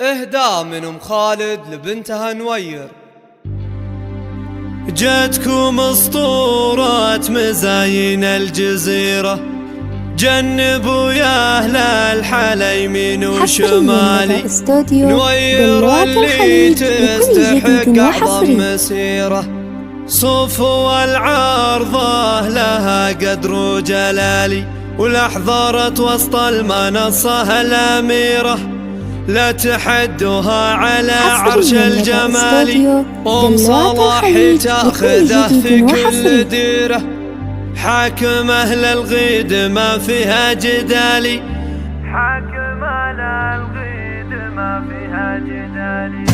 إهداء من أم خالد لبنتها نوير. جتكم اسطورة مزاين الجزيرة، جنبوا يا أهل الحلا يمين وشمالي، نوير اللي تستحق أعظم مسيرة، صوف والعارضة لها قدر وجلالي، والأحضرت وسط المنصة الأميرة، لا تحدها على عرش الجمال، أم صلاح تاخذه في كل ديره، حاكم أهل الغيد ما فيها جدالي، حاكم أهل الغيد ما فيها جدالي.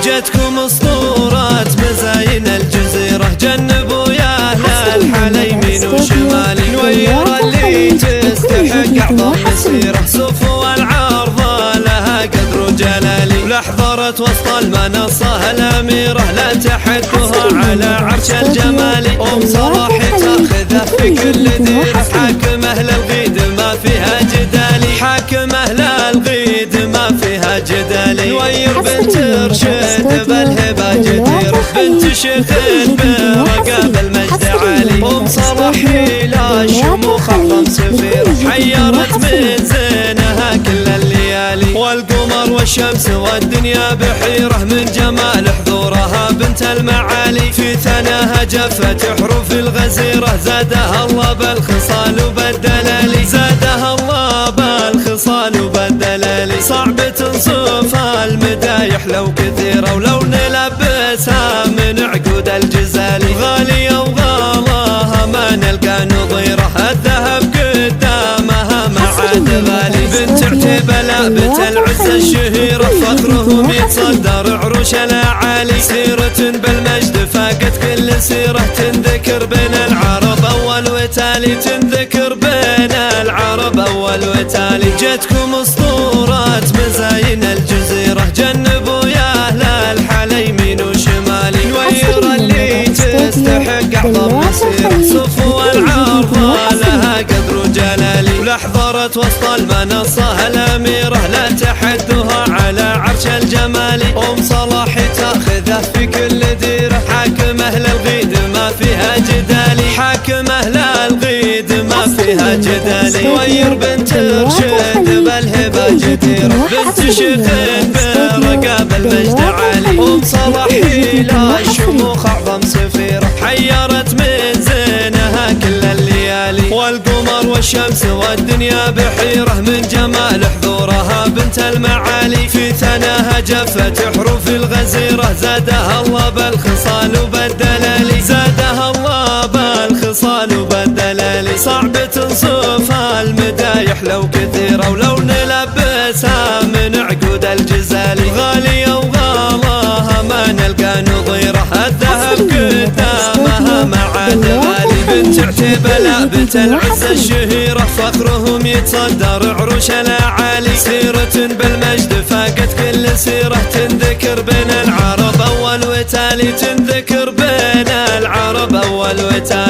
جتكم اسطورة مزاين الجزيرة، جنبوا يا أهل الحلا يمين وشمالي، نوير اللي تستحق أعظم مسيرة، صوف والعارضة لها قدر وجلالي، ولحظرت وسط المنصة الأميرة، لا تحدها على عرش الجمال، أم صلاح تاخذه في كل ديره، حاكم أهل الغيد ما فيها جدالي، حاكم أهل الغيد ما فيها جدالي، نوير بنت رشد بالهبة جديرة، بنت شيخ برقاب المجد عالي، أم صلاح لا شموخ أعظم سفيرة، حيرت من زينها كل الليالي، والقمر والشمس والدنيا بحيرة، من جمال حضورها بنت المعالي، في ثناها جفت حروف الغزيرة، زادها الله بالخصال وبالدلالي، زادها الله بالخصال وبالدلالي، صعب تنصف المدايح لو كثيرة، ولو نلبسها من عقود الجزالي، غالية وغالاها ما نلقى نظيرة، الذهب قدامها ما عاد غالي، بنت عتيبة لابت العز الشهيرة، فخرهم يتصدر عروش الأعالي، سيرة بالمجد فاقت كل سيرة، تنذكر بين العرب أول وتالي، تنذكر بين العرب أول وتالي. جتكم اسطورة مزاين الجزيرة، جنبوا يا أهل الحلا يمين وشمالي، نوير اللي تستحق أعظم مسيرة، صوف والعارضة لها قدر وجلالي، ولحظرت وسط المنصة الأميرة، لا تحدها على عرش الجمال، أم صلاح تاخذه في كل ديره، حاكم أهل الغيد ما فيها جدالي، حاكم أهل الغيد ما فيها جدالي، نوير بنت رشد بالهبة جديرة، بنت شيخ برقاب المجد عالي، أم صلاح لا شموخ أعظم سفيرة، حيرت من زينها كل الليالي، والقمر والشمس والدنيا بحيرة، من جمال حضورها بنت المعالي، في ثناها جفت حروف الغزيرة، زادها الله بالخصال وبالدلالي، زادها الله بالخصال وبالدلالي، صعب تنصف المدايح لو كثيرة، ولو نلبسها من عقود الجزالي، غالية وغالاها ما نلقى نظيرة، الذهب قدامها ما عاد غالي، بنت عتيبة لابت العز الشهيرة، فخرهم يتصدر عروش الأعالي، سيرة بالمجد فاقت كل سيرة، تنذكر بين العرب أول وتالي، تنذكر بين العرب أول وتالي.